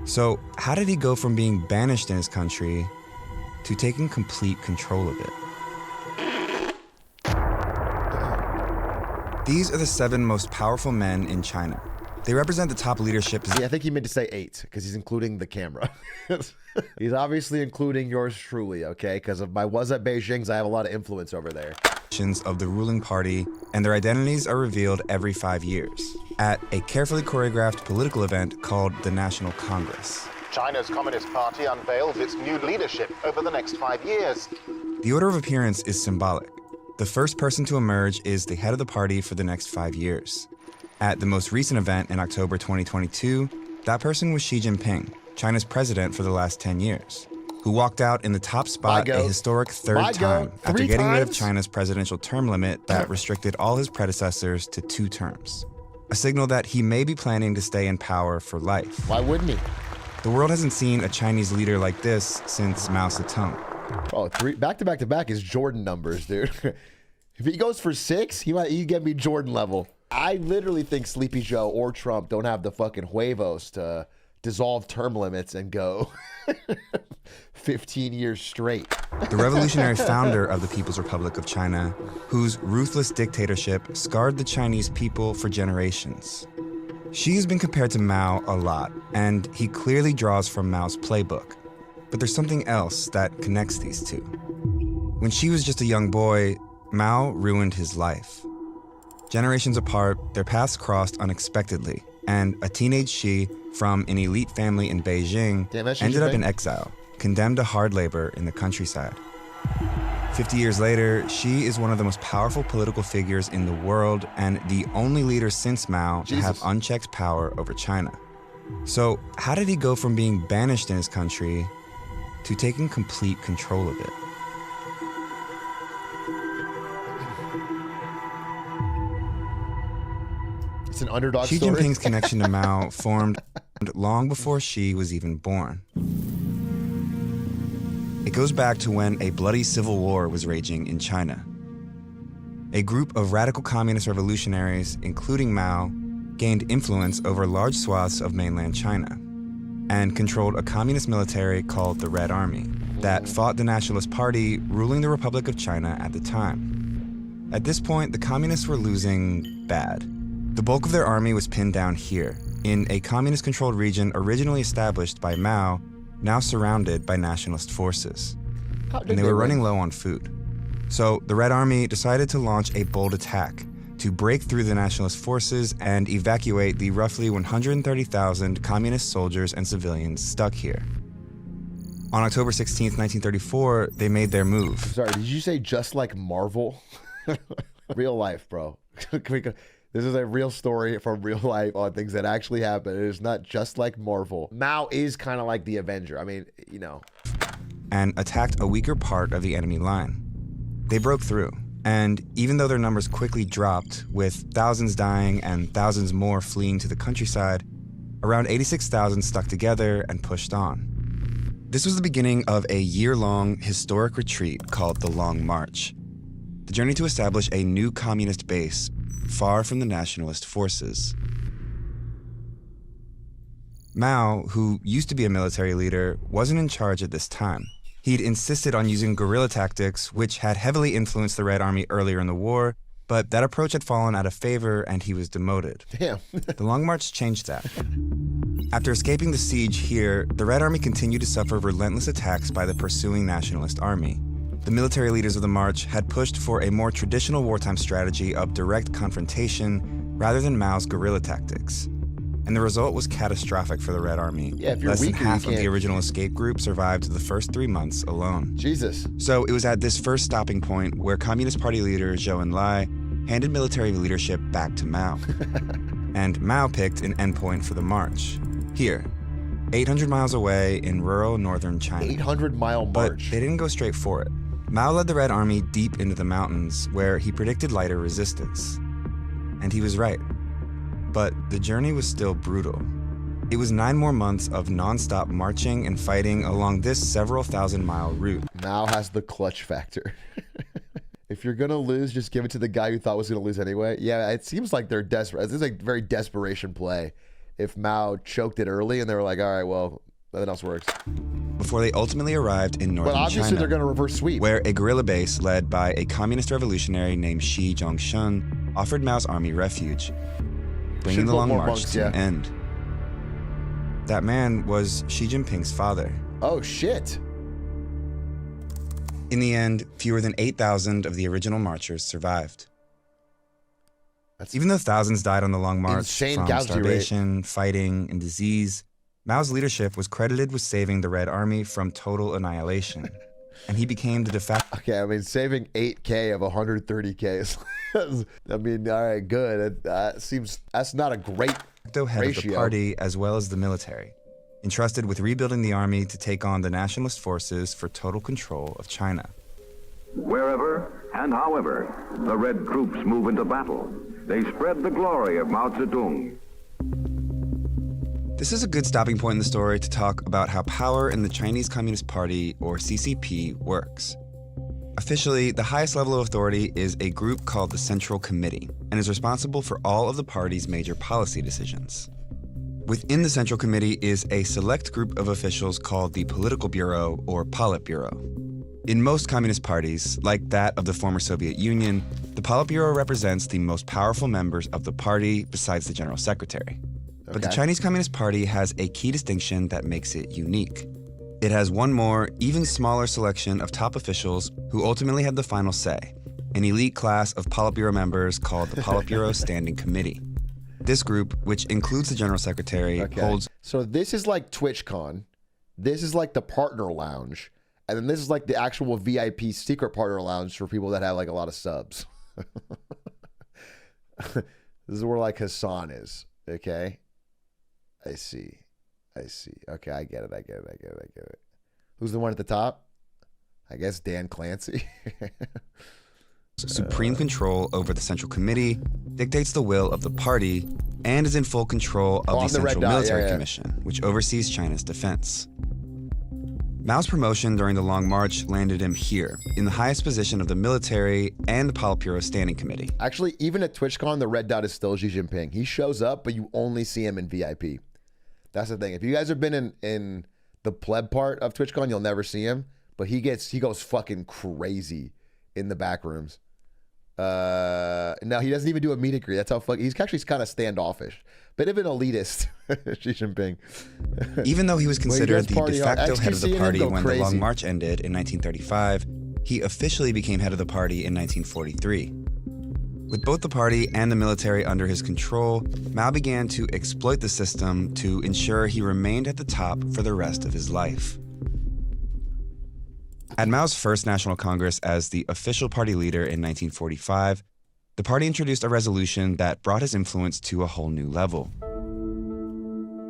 So how did he go from being banished in his country to taking complete control of it? These are the 7 most powerful men in China. They represent the top leadership. Yeah, I think he meant to say 8 because he's including the camera. He's obviously including yours truly, okay? Because of my was at Beijing's, I have a lot of influence over there. Of the ruling party, and their identities are revealed every 5 years at a carefully choreographed political event called the National Congress. China's Communist Party unveils its new leadership over the next 5 years. The order of appearance is symbolic. The first person to emerge is the head of the party for the next 5 years. At the most recent event in October 2022, that person was Xi Jinping, China's president for the last 10 years, who walked out in the top spot a historic third time after getting rid of China's presidential term limit that restricted all his predecessors to 2 terms. A signal that he may be planning to stay in power for life. Why wouldn't he? The world hasn't seen a Chinese leader like this since Mao Zedong. Oh, 3 back to back to back is Jordan numbers, dude. If he goes for 6, he get me Jordan level. I literally think Sleepy Joe or Trump don't have the fucking huevos to dissolve term limits and go 15 years straight. The revolutionary founder of the People's Republic of China, whose ruthless dictatorship scarred the Chinese people for generations. Xi has been compared to Mao a lot, and he clearly draws from Mao's playbook. But there's something else that connects these two. When Xi was just a young boy, Mao ruined his life. Generations apart, their paths crossed unexpectedly, and a teenage Xi from an elite family in Beijing ended up in exile, condemned to hard labor in the countryside. 50 years later, Xi is one of the most powerful political figures in the world and the only leader since Mao to have unchecked power over China. So how did he go from being banished in his country to taking complete control of it? It's an underdog Xi story. Jinping's connection to Mao formed long before Xi was even born. It goes back to when a bloody civil war was raging in China. A group of radical communist revolutionaries, including Mao, gained influence over large swaths of mainland China and controlled a communist military called the Red Army that fought the Nationalist Party ruling the Republic of China at the time. At this point, the communists were losing bad. The bulk of their army was pinned down here, in a communist-controlled region originally established by Mao, now surrounded by nationalist forces. And they were running low on food. So the Red Army decided to launch a bold attack to break through the nationalist forces and evacuate the roughly 130,000 communist soldiers and civilians stuck here. On October 16th, 1934, they made their move. Sorry, did you say just like Marvel? Real life, bro. This is a real story from real life on things that actually happen. It is not just like Marvel. Mao is kind of like the Avenger. I mean, you know. And attacked a weaker part of the enemy line. They broke through, and even though their numbers quickly dropped, with thousands dying and thousands more fleeing to the countryside, around 86,000 stuck together and pushed on. This was the beginning of a year-long historic retreat called the Long March, the journey to establish a new communist base far from the nationalist forces. Mao, who used to be a military leader, wasn't in charge at this time. He'd insisted on using guerrilla tactics, which had heavily influenced the Red Army earlier in the war, but that approach had fallen out of favor and he was demoted. Damn. The Long March changed that. After escaping the siege here, the Red Army continued to suffer relentless attacks by the pursuing nationalist army. The military leaders of the march had pushed for a more traditional wartime strategy of direct confrontation rather than Mao's guerrilla tactics. And the result was catastrophic for the Red Army. Yeah, if you're Less than weaker, half of the original escape group survived the first 3 months alone. Jesus. So it was at this first stopping point where Communist Party leader Zhou Enlai handed military leadership back to Mao. And Mao picked an endpoint for the march. Here, 800 miles away in rural northern China. 800-mile march. But they didn't go straight for it. Mao led the Red Army deep into the mountains where he predicted lighter resistance. And he was right. But the journey was still brutal. It was 9 more months of non-stop marching and fighting along this several thousand-mile route. Mao has the clutch factor. If you're gonna lose, just give it to the guy you thought was gonna lose anyway. Yeah, it seems like they're desperate. This is a very desperation play. if Mao choked it early and they were like, all right, well, nothing else works. Before they ultimately arrived in northern But obviously China, they're going to reverse sweep. where a guerrilla base led by a communist revolutionary named Xi Jinping offered Mao's army refuge, bringing the long march to an end. That man was Xi Jinping's father. Oh, shit. In the end, fewer than 8,000 of the original marchers survived. Even though thousands died on the Long March insane from casualty starvation, fighting, and disease, Mao's leadership was credited with saving the Red Army from total annihilation, and he became the de facto. Okay, I mean, saving 8K of 130K is, I mean, all right, good. That's not a great head ratio. Of the party as well as the military, entrusted with rebuilding the army to take on the nationalist forces for total control of China. Wherever and however the Red troops move into battle, they spread the glory of Mao Zedong. This is a good stopping point in the story to talk about how power in the Chinese Communist Party, or CCP, works. Officially, the highest level of authority is a group called the Central Committee and is responsible for all of the party's major policy decisions. Within the Central Committee is a select group of officials called the Political Bureau, or Politburo. In most communist parties, like that of the former Soviet Union, the Politburo represents the most powerful members of the party besides the General Secretary. But the Chinese Communist Party has a key distinction that makes it unique. It has one more, even smaller selection of top officials who ultimately have the final say, an elite class of Politburo members called the Politburo Standing Committee. This group, which includes the General Secretary, holds... So this is like TwitchCon, this is like the partner lounge, and then this is like the actual VIP secret partner lounge for people that have like a lot of subs. This is where like Hassan is, okay? I see. Okay, I get it. Who's the one at the top? I guess Dan Clancy. Supreme control over the Central Committee, dictates the will of the party, and is in full control of the Central Military Commission, which oversees China's defense. Mao's promotion during the Long March landed him here, in the highest position of the military and the Politburo Standing Committee. Actually, even at TwitchCon, the red dot is still Xi Jinping. He shows up, but you only see him in VIP. That's the thing. If you guys have been in the pleb part of TwitchCon, you'll never see him. But he goes fucking crazy in the back rooms. No, he doesn't even do a meet and greet. That's how he's actually kind of standoffish. Bit of an elitist, Xi Jinping. Even though he was considered the de facto head of the party when the Long March ended in 1935, he officially became head of the party in 1943. With both the party and the military under his control, Mao began to exploit the system to ensure he remained at the top for the rest of his life. At Mao's first National Congress as the official party leader in 1945, the party introduced a resolution that brought his influence to a whole new level.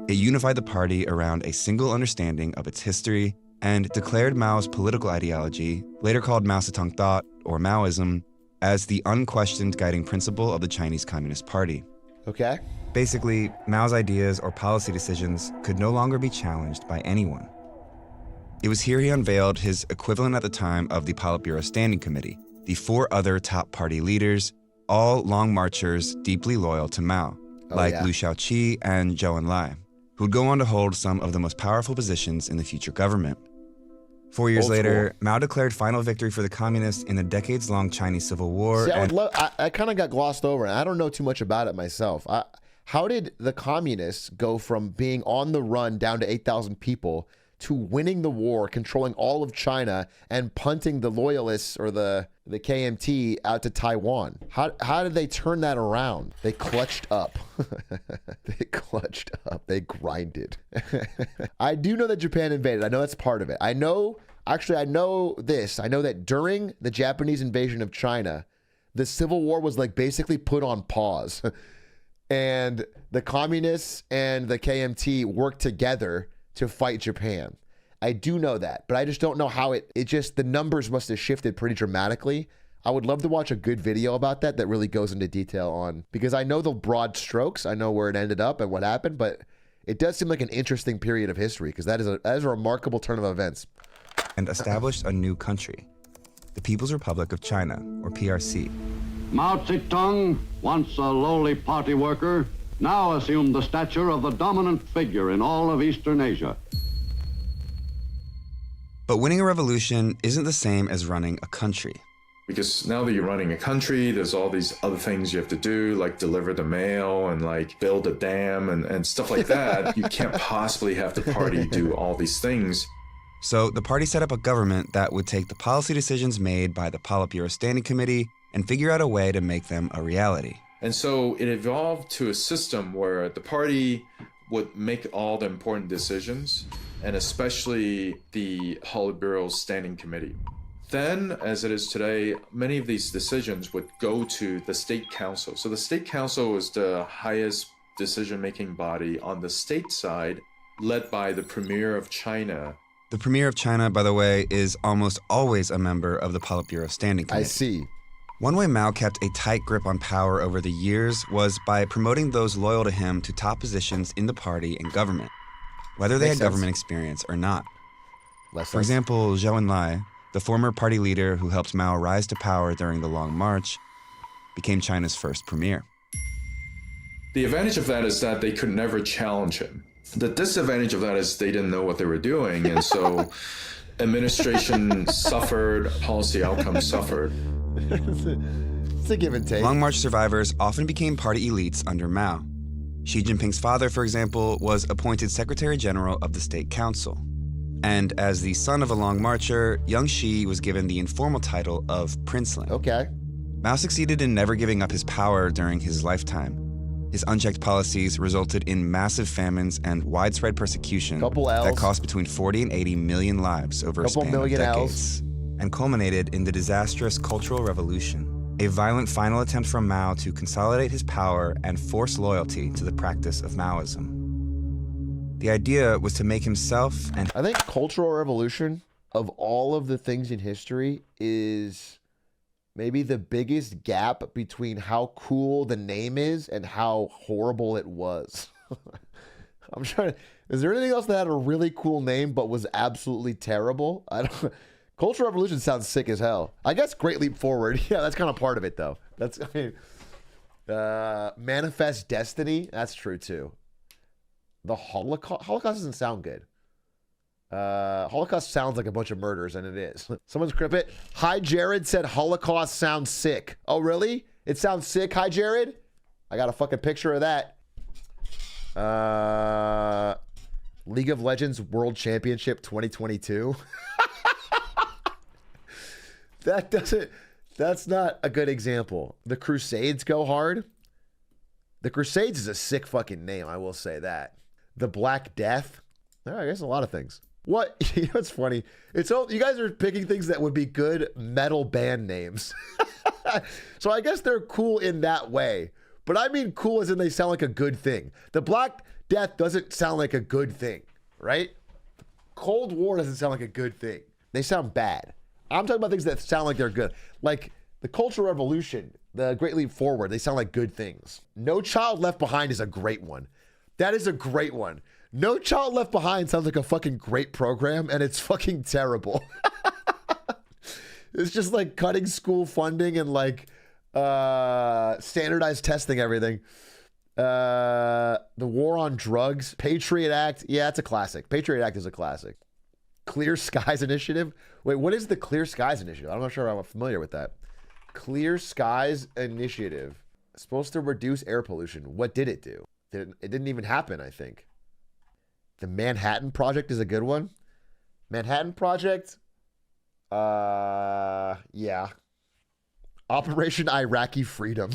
It unified the party around a single understanding of its history and declared Mao's political ideology, later called Mao Zedong thought, or Maoism, as the unquestioned guiding principle of the Chinese Communist Party. Okay. Basically, Mao's ideas or policy decisions could no longer be challenged by anyone. It was here he unveiled his equivalent at the time of the Politburo Standing Committee, the 4 other top party leaders, all long marchers deeply loyal to Mao, like Liu Shaoqi and Zhou Enlai, who'd go on to hold some of the most powerful positions in the future government. 4 years later, Mao declared final victory for the communists in the decades-long Chinese Civil War. See, I kind of got glossed over, and I don't know too much about it myself. How did the communists go from being on the run down to 8,000 people to winning the war, controlling all of China, and punting the loyalists or the KMT out to Taiwan? How did they turn that around? They clutched up. They grinded. I do know that Japan invaded. I know that's part of it. I know this. I know that during the Japanese invasion of China, the Civil War was like basically put on pause. And the communists and the KMT worked together to fight Japan. I do know that, but I just don't know how the numbers must have shifted pretty dramatically. I would love to watch a good video about that really goes into detail on, because I know the broad strokes, I know where it ended up and what happened, but it does seem like an interesting period of history, because that is a remarkable turn of events. And established a new country, the People's Republic of China, or PRC. Mao Zedong, once a lowly party worker, now assumed the stature of the dominant figure in all of Eastern Asia. But winning a revolution isn't the same as running a country. Because now that you're running a country, there's all these other things you have to do, like deliver the mail and like build a dam and stuff like that. You can't possibly have the party do all these things. So the party set up a government that would take the policy decisions made by the Politburo Standing Committee and figure out a way to make them a reality. And so it evolved to a system where the party would make all the important decisions, and especially the Politburo Standing Committee. Then, as it is today, many of these decisions would go to the State Council. So the State Council is the highest decision-making body on the state side, led by the Premier of China. The Premier of China, by the way, is almost always a member of the Politburo Standing Committee. I see. One way Mao kept a tight grip on power over the years was by promoting those loyal to him to top positions in the party and government, whether they had government experience or not. For example, Zhou Enlai, the former party leader who helped Mao rise to power during the Long March, became China's first premier. The advantage of that is that they could never challenge him. The disadvantage of that is they didn't know what they were doing, and so administration suffered, policy outcomes suffered. It's a give and take. Long March survivors often became party elites under Mao. Xi Jinping's father, for example, was appointed Secretary General of the State Council. And as the son of a Long Marcher, young Xi was given the informal title of Princeling. Okay. Mao succeeded in never giving up his power during his lifetime. His unchecked policies resulted in massive famines and widespread persecution that cost between 40 and 80 million lives over a span of decades, and culminated in the disastrous Cultural Revolution, a violent final attempt from Mao to consolidate his power and force loyalty to the practice of Maoism. The idea was to make himself and... I think Cultural Revolution, of all of the things in history, is maybe the biggest gap between how cool the name is and how horrible it was. I'm trying to... Is there anything else that had a really cool name but was absolutely terrible? I don't... Cultural Revolution sounds sick as hell. I guess Great Leap Forward. Yeah, that's kind of part of it, though. That's... I mean... Manifest Destiny. That's true, too. The Holocaust doesn't sound good. Holocaust sounds like a bunch of murders, and it is. Someone's cribbit. Hi, Jared said Holocaust sounds sick. Oh, really? It sounds sick. Hi, Jared. I got a fucking picture of that. League of Legends World Championship 2022. That's not a good example. The Crusades go hard. The Crusades is a sick fucking name, I will say that. The Black Death. I guess a lot of things. What? You know what's funny? It's all, you guys are picking things that would be good metal band names. So I guess they're cool in that way. But I mean cool as in they sound like a good thing. The Black Death doesn't sound like a good thing, right? Cold War doesn't sound like a good thing. They sound bad. I'm talking about things that sound like they're good. Like the Cultural Revolution, the Great Leap Forward, they sound like good things. No Child Left Behind is a great one. That is a great one. No Child Left Behind sounds like a fucking great program, and it's fucking terrible. It's just like cutting school funding and like standardized testing everything. The War on Drugs, Patriot Act. Yeah, it's a classic. Patriot Act is a classic. Clear Skies Initiative. Wait, what is the Clear Skies Initiative? I'm not sure I'm familiar with that. Clear Skies Initiative. It's supposed to reduce air pollution. What did it do? It didn't even happen, I think. The Manhattan Project is a good one. Manhattan Project? Yeah. Operation Iraqi Freedom.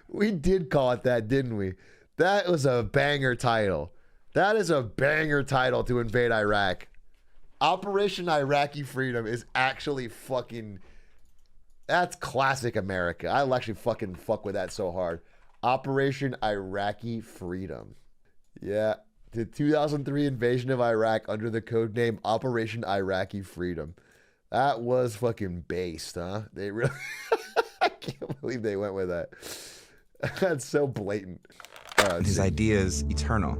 We did call it that, didn't we? That was a banger title. That is a banger title to invade Iraq. Operation Iraqi Freedom is actually fucking... That's classic America. I'll actually fucking fuck with that so hard. Operation Iraqi Freedom. Yeah. The 2003 invasion of Iraq under the codename Operation Iraqi Freedom. That was fucking based, huh? They really... I can't believe they went with that. That's so blatant. His ideas eternal.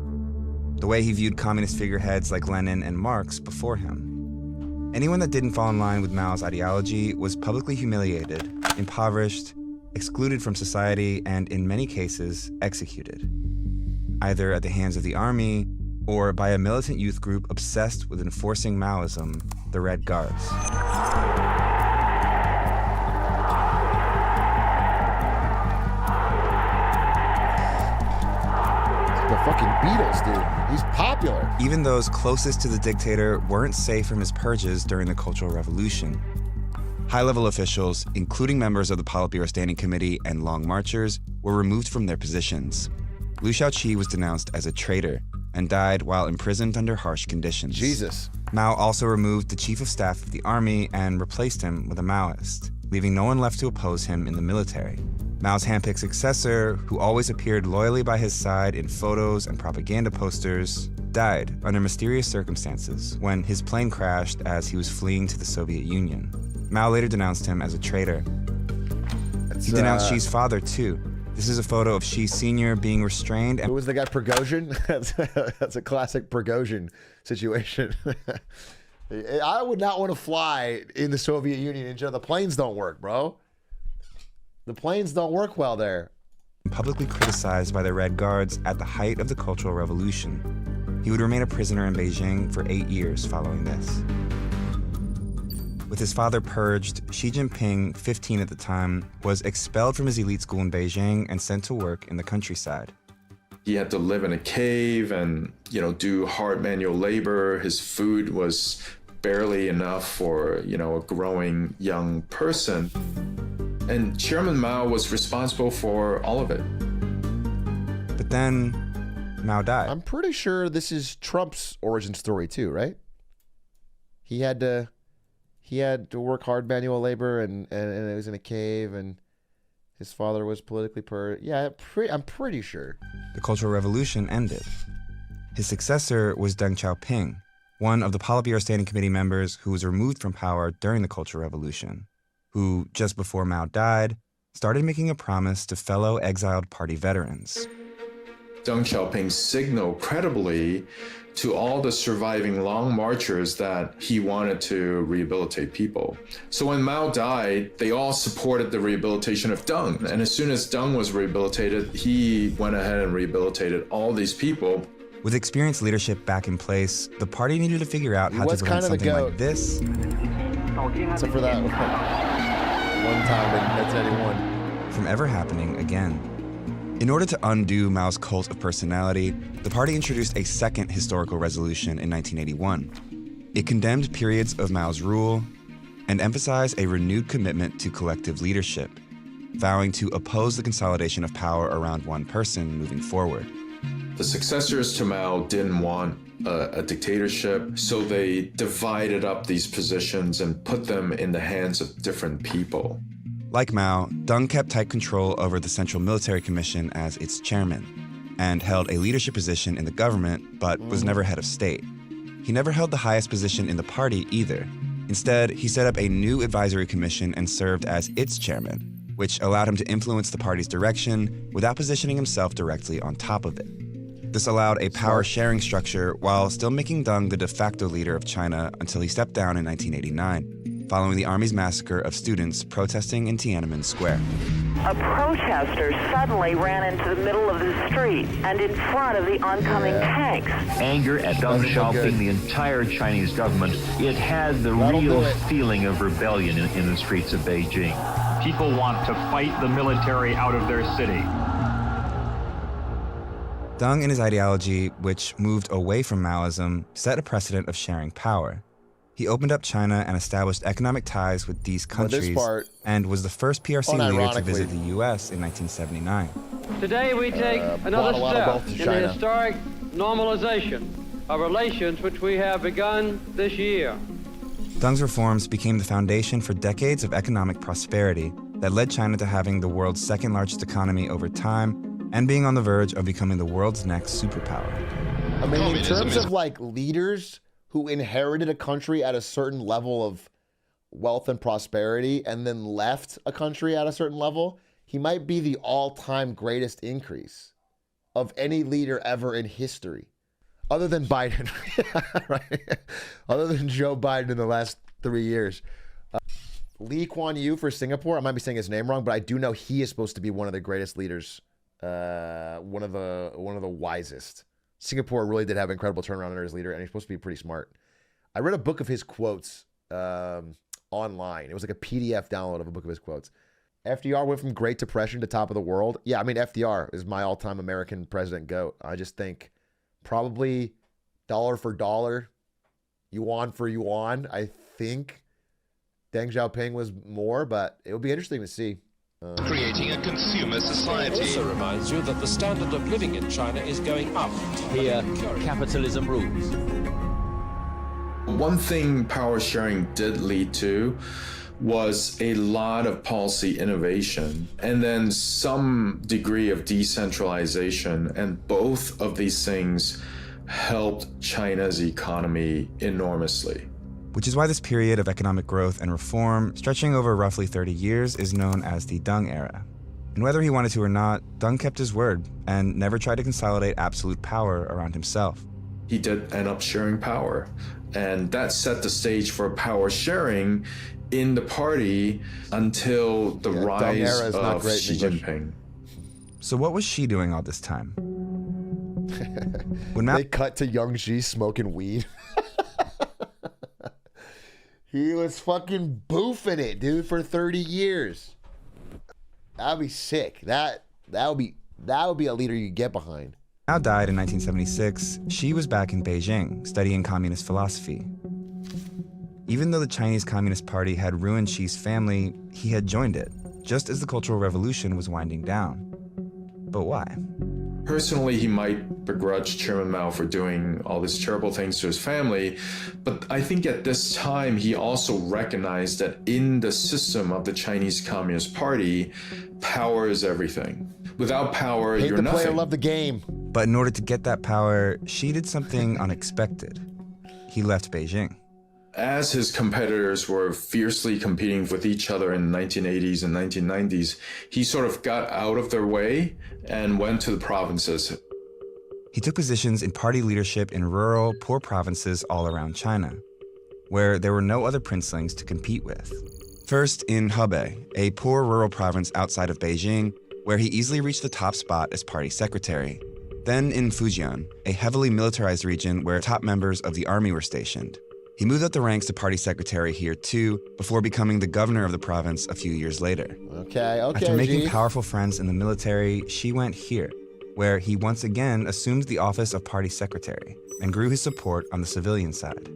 The way he viewed communist figureheads like Lenin and Marx before him. Anyone that didn't fall in line with Mao's ideology was publicly humiliated, impoverished, excluded from society, and in many cases, executed, either at the hands of the army or by a militant youth group obsessed with enforcing Maoism, the Red Guards. The fucking Beatles, dude. He's popular. Even those closest to the dictator weren't safe from his purges during the Cultural Revolution. High-level officials, including members of the Politburo Standing Committee and Long Marchers, were removed from their positions. Liu Shaoqi was denounced as a traitor and died while imprisoned under harsh conditions. Jesus. Mao also removed the chief of staff of the army and replaced him with a Maoist, leaving no one left to oppose him in the military. Mao's handpicked successor, who always appeared loyally by his side in photos and propaganda posters, died under mysterious circumstances when his plane crashed as he was fleeing to the Soviet Union. Mao later denounced him as a traitor. He denounced Xi's father, too. This is a photo of Xi Sr. being restrained. Who was the guy, Prigozhin? That's a classic Prigozhin situation. I would not want to fly in the Soviet Union. The planes don't work, bro. The planes don't work well there. Publicly criticized by the Red Guards at the height of the Cultural Revolution. He would remain a prisoner in Beijing for 8 years following this. With his father purged, Xi Jinping, 15 at the time, was expelled from his elite school in Beijing and sent to work in the countryside. He had to live in a cave and, do hard manual labor. His food was barely enough for, a growing young person. And Chairman Mao was responsible for all of it. But then Mao died. I'm pretty sure this is Trump's origin story too, right? He had to work hard manual labor and it was in a cave and his father was politically purged. Yeah, I'm pretty sure. The Cultural Revolution ended. His successor was Deng Xiaoping, one of the Politburo Standing Committee members who was removed from power during the Cultural Revolution, who, just before Mao died, started making a promise to fellow exiled party veterans. Deng Xiaoping signaled credibly to all the surviving Long Marchers that he wanted to rehabilitate people. So when Mao died, they all supported the rehabilitation of Deng. And as soon as Deng was rehabilitated, he went ahead and rehabilitated all these people. With experienced leadership back in place, the party needed to figure out how to prevent something like this. Except for that one time in 1991. From ever happening again. In order to undo Mao's cult of personality, the party introduced a second historical resolution in 1981. It condemned periods of Mao's rule and emphasized a renewed commitment to collective leadership, vowing to oppose the consolidation of power around one person moving forward. The successors to Mao didn't want a dictatorship, so they divided up these positions and put them in the hands of different people. Like Mao, Deng kept tight control over the Central Military Commission as its chairman, and held a leadership position in the government, but was never head of state. He never held the highest position in the party either. Instead, he set up a new advisory commission and served as its chairman, which allowed him to influence the party's direction without positioning himself directly on top of it. This allowed a power-sharing structure while still making Deng the de facto leader of China until he stepped down in 1989, following the army's massacre of students protesting in Tiananmen Square. A protester suddenly ran into the middle of the street and in front of the oncoming tanks. Anger at Deng Xiaoping, the entire Chinese government, it had the real feeling of rebellion in the streets of Beijing. People want to fight the military out of their city. Deng and his ideology, which moved away from Maoism, set a precedent of sharing power. He opened up China and established economic ties with these countries, and was the first PRC leader to visit the U.S. in 1979. Today we take another step in the historic normalization of relations which we have begun this year. Deng's reforms became the foundation for decades of economic prosperity that led China to having the world's second largest economy over time and being on the verge of becoming the world's next superpower. I mean, in terms of like leaders who inherited a country at a certain level of wealth and prosperity and then left a country at a certain level, he might be the all-time greatest increase of any leader ever in history. Other than Biden, right? Other than Joe Biden in the last 3 years. Lee Kuan Yew for Singapore. I might be saying his name wrong, but I do know he is supposed to be one of the greatest leaders. One of the wisest. Singapore really did have an incredible turnaround under his leader, and he's supposed to be pretty smart. I read a book of his quotes online. It was like a PDF download of a book of his quotes. FDR went from Great Depression to top of the world. Yeah, I mean, FDR is my all-time American president GOAT. I just think probably dollar for dollar, yuan for yuan. I think Deng Xiaoping was more, but it'll be interesting to see. Creating a consumer society. It also reminds you that the standard of living in China is going up. Here, capitalism rules. One thing power sharing did lead to was a lot of policy innovation and then some degree of decentralization. And both of these things helped China's economy enormously. Which is why this period of economic growth and reform, stretching over roughly 30 years, is known as the Deng era. And whether he wanted to or not, Deng kept his word and never tried to consolidate absolute power around himself. He did end up sharing power, and that set the stage for power sharing in the party until the rise of Xi Jinping. So what was Xi doing all this time? When they cut to young Xi smoking weed. He was fucking boofing it, dude, for 30 years. That'd be sick. That would be a leader you get behind. Mao died in 1976. Xi was back in Beijing, studying communist philosophy. Even though the Chinese Communist Party had ruined Xi's family, he had joined it, just as the Cultural Revolution was winding down. But why? Personally, he might begrudge Chairman Mao for doing all these terrible things to his family, but I think at this time he also recognized that in the system of the Chinese Communist Party, power is everything. Without power, you're nothing. Hate the player, love the game. But in order to get that power, Xi did something unexpected. He left Beijing. As his competitors were fiercely competing with each other in the 1980s and 1990s, he sort of got out of their way and went to the provinces. He took positions in party leadership in rural, poor provinces all around China, where there were no other princelings to compete with. First in Hebei, a poor rural province outside of Beijing, where he easily reached the top spot as party secretary. Then in Fujian, a heavily militarized region where top members of the army were stationed. He moved up the ranks to party secretary here too, before becoming the governor of the province a few years later. Okay, After making powerful friends in the military, Xi went here, where he once again assumed the office of party secretary and grew his support on the civilian side.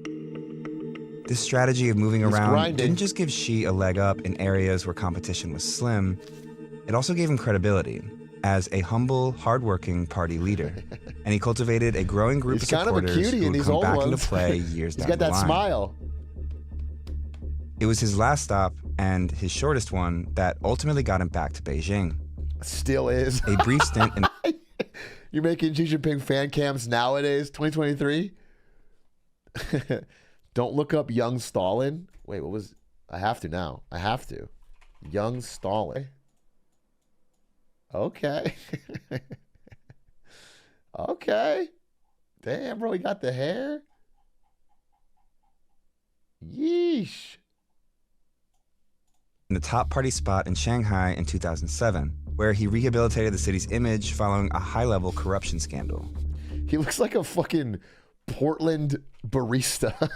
This strategy of moving around didn't just give Xi a leg up in areas where competition was slim, it also gave him credibility as a humble, hardworking party leader. And he cultivated a growing group of supporters who would come back into play years down the line. He's got that smile. It was his last stop, and his shortest one, that ultimately got him back to Beijing. Still is. A brief stint in... You're making Xi Jinping fan cams nowadays, 2023? Don't look up young Stalin. Wait, what was... I have to now. I have to. Young Stalin. Okay. Okay. Damn, bro, he got the hair. Yeesh. In the top party spot in Shanghai in 2007, where he rehabilitated the city's image following a high-level corruption scandal. He looks like a fucking Portland barista.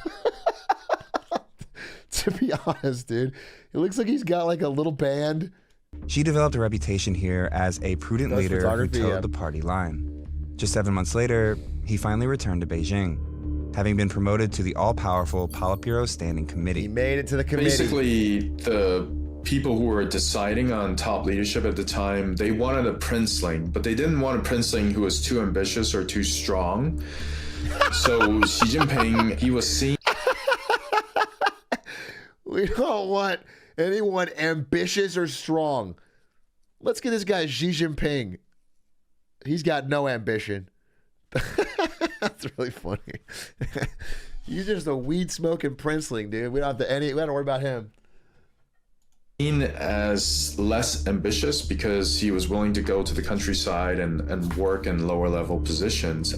To be honest, dude. It looks like he's got like a little band. Xi developed a reputation here as a prudent leader who toed the party line. Just 7 months later, he finally returned to Beijing, having been promoted to the all-powerful Politburo Standing Committee. He made it to the committee. Basically, the people who were deciding on top leadership at the time, they wanted a princeling, but they didn't want a princeling who was too ambitious or too strong. So Xi Jinping, he was seen... We don't want anyone ambitious or strong. Let's get this guy Xi Jinping. He's got no ambition. That's really funny. He's just a weed-smoking princeling, dude. We don't have to worry about him. Seen as less ambitious because he was willing to go to the countryside and work in lower-level positions.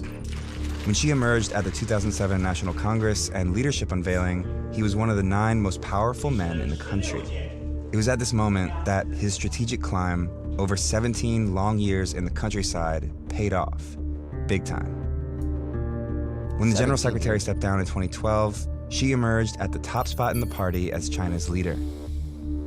When Xi emerged at the 2007 National Congress and leadership unveiling, he was one of the 9 most powerful men in the country. It was at this moment that his strategic climb, over 17 long years in the countryside, paid off, big time. When the General Secretary stepped down in 2012, Xi emerged at the top spot in the party as China's leader.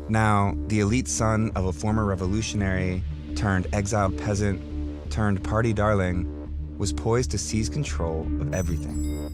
Now, the elite son of a former revolutionary, turned exiled peasant, turned party darling, was poised to seize control of everything.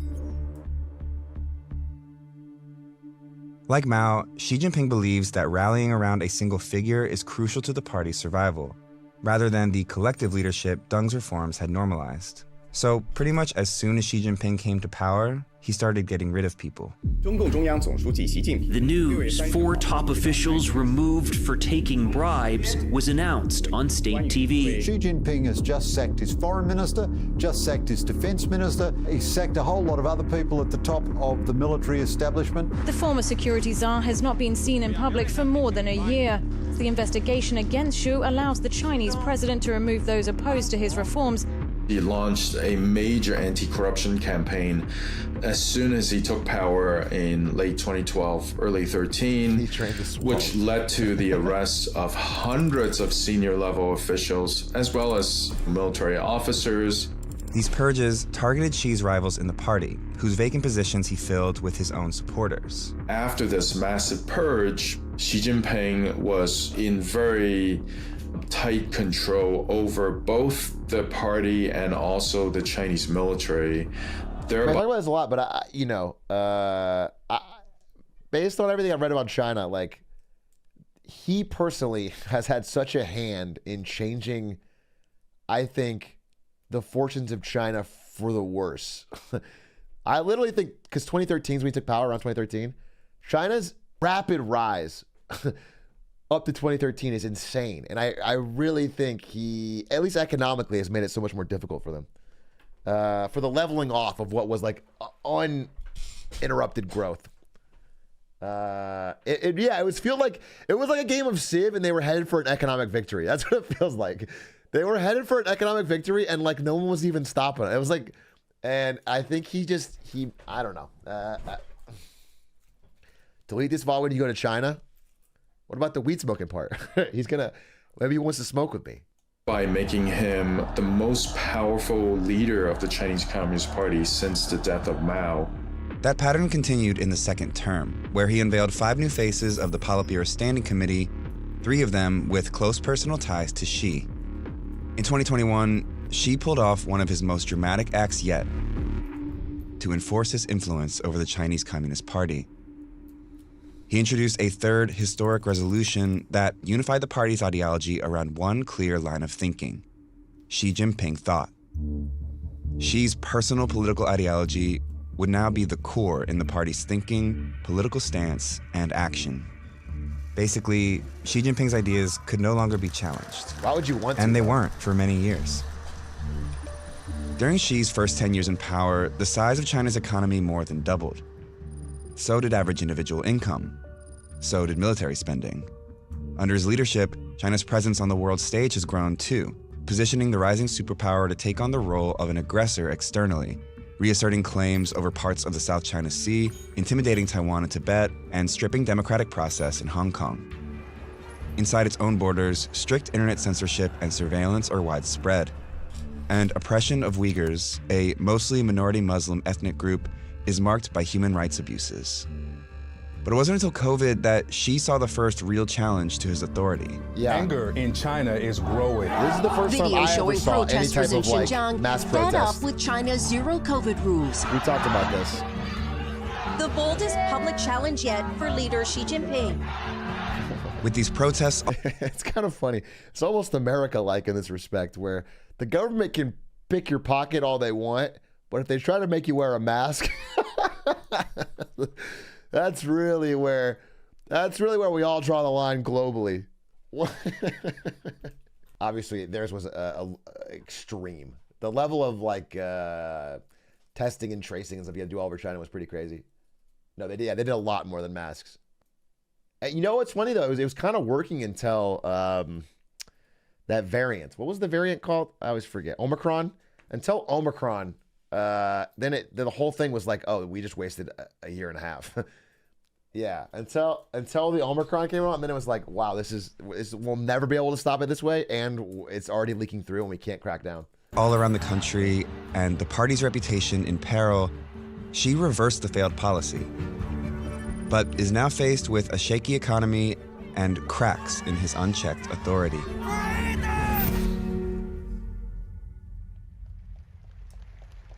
Like Mao, Xi Jinping believes that rallying around a single figure is crucial to the party's survival, rather than the collective leadership Deng's reforms had normalized. So pretty much as soon as Xi Jinping came to power, he started getting rid of people. The news 4 top officials removed for taking bribes was announced on state TV. Xi Jinping has just sacked his foreign minister, just sacked his defense minister. He's sacked a whole lot of other people at the top of the military establishment. The former security czar has not been seen in public for more than a year. The investigation against Xi allows the Chinese president to remove those opposed to his reforms. He launched a major anti-corruption campaign as soon as he took power in late 2012, early 13, which led to the arrest of hundreds of senior level officials, as well as military officers. These purges targeted Xi's rivals in the party, whose vacant positions he filled with his own supporters. After this massive purge, Xi Jinping was in very tight control over both the party and also the Chinese military. I talk about this a lot, but based on everything I've read about China, like, he personally has had such a hand in changing, I think, the fortunes of China for the worse. I literally think, because 2013 is when he took power, around 2013, China's rapid rise up to 2013 is insane. And I really think he, at least economically, has made it so much more difficult for them. For the leveling off of what was like uninterrupted growth. It was like a game of Civ and they were headed for an economic victory. That's what it feels like. They were headed for an economic victory and like no one was even stopping it. It was like, and I think I don't know. Delete this VOD when you go to China. What about the weed smoking part? Maybe he wants to smoke with me. By making him the most powerful leader of the Chinese Communist Party since the death of Mao. That pattern continued in the second term, where he unveiled 5 new faces of the Politburo Standing Committee, 3 of them with close personal ties to Xi. In 2021, Xi pulled off one of his most dramatic acts yet to enforce his influence over the Chinese Communist Party. He introduced a 3rd historic resolution that unified the party's ideology around one clear line of thinking: Xi Jinping thought. Xi's personal political ideology would now be the core in the party's thinking, political stance, and action. Basically, Xi Jinping's ideas could no longer be challenged. Why would you want to? And they weren't for many years. During Xi's first 10 years in power, the size of China's economy more than doubled. So did average individual income. So did military spending. Under his leadership, China's presence on the world stage has grown too, positioning the rising superpower to take on the role of an aggressor externally, reasserting claims over parts of the South China Sea, intimidating Taiwan and Tibet, and stripping democratic process in Hong Kong. Inside its own borders, strict internet censorship and surveillance are widespread. And oppression of Uyghurs, a mostly minority Muslim ethnic group, is marked by human rights abuses. But it wasn't until COVID that Xi saw the first real challenge to his authority. Yeah. Anger in China is growing. This is the first time I ever saw any type of like mass protest. Fed up with China's zero COVID rules. We talked about this. The boldest public challenge yet for leader Xi Jinping. With these protests, it's kind of funny. It's almost America-like in this respect, where the government can pick your pocket all they want, but if they try to make you wear a mask, that's really where we all draw the line globally. Obviously, theirs was extreme. The level of like testing and tracing and stuff you had to do all over China was pretty crazy. No, they did a lot more than masks. And you know what's funny though? It was kind of working until that variant. What was the variant called? I always forget. Omicron. Until Omicron Then the whole thing was like, oh, we just wasted a year and a half. Yeah, until the Omicron came out, and then it was like, wow, we'll never be able to stop it this way, and it's already leaking through, and we can't crack down. All around the country, and the party's reputation in peril, Xi reversed the failed policy, but is now faced with a shaky economy and cracks in his unchecked authority.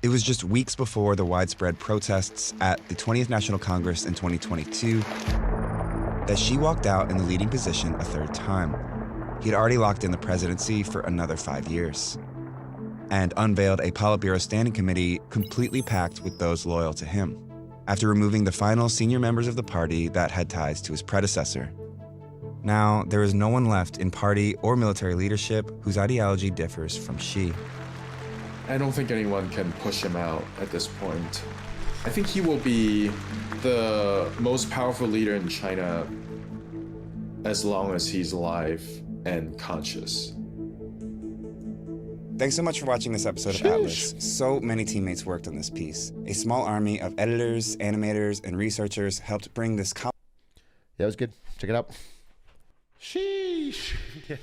It was just weeks before the widespread protests at the 20th National Congress in 2022 that Xi walked out in the leading position a third time. He'd already locked in the presidency for another 5 years and unveiled a Politburo Standing Committee completely packed with those loyal to him, after removing the final senior members of the party that had ties to his predecessor. Now, there is no one left in party or military leadership whose ideology differs from Xi. I don't think anyone can push him out at this point. I think he will be the most powerful leader in China as long as he's alive and conscious. Thanks so much for watching this episode of Atlas. So many teammates worked on this piece. A small army of editors, animators, and researchers helped bring this Yeah, it was good. Check it out. Sheesh. Yeah.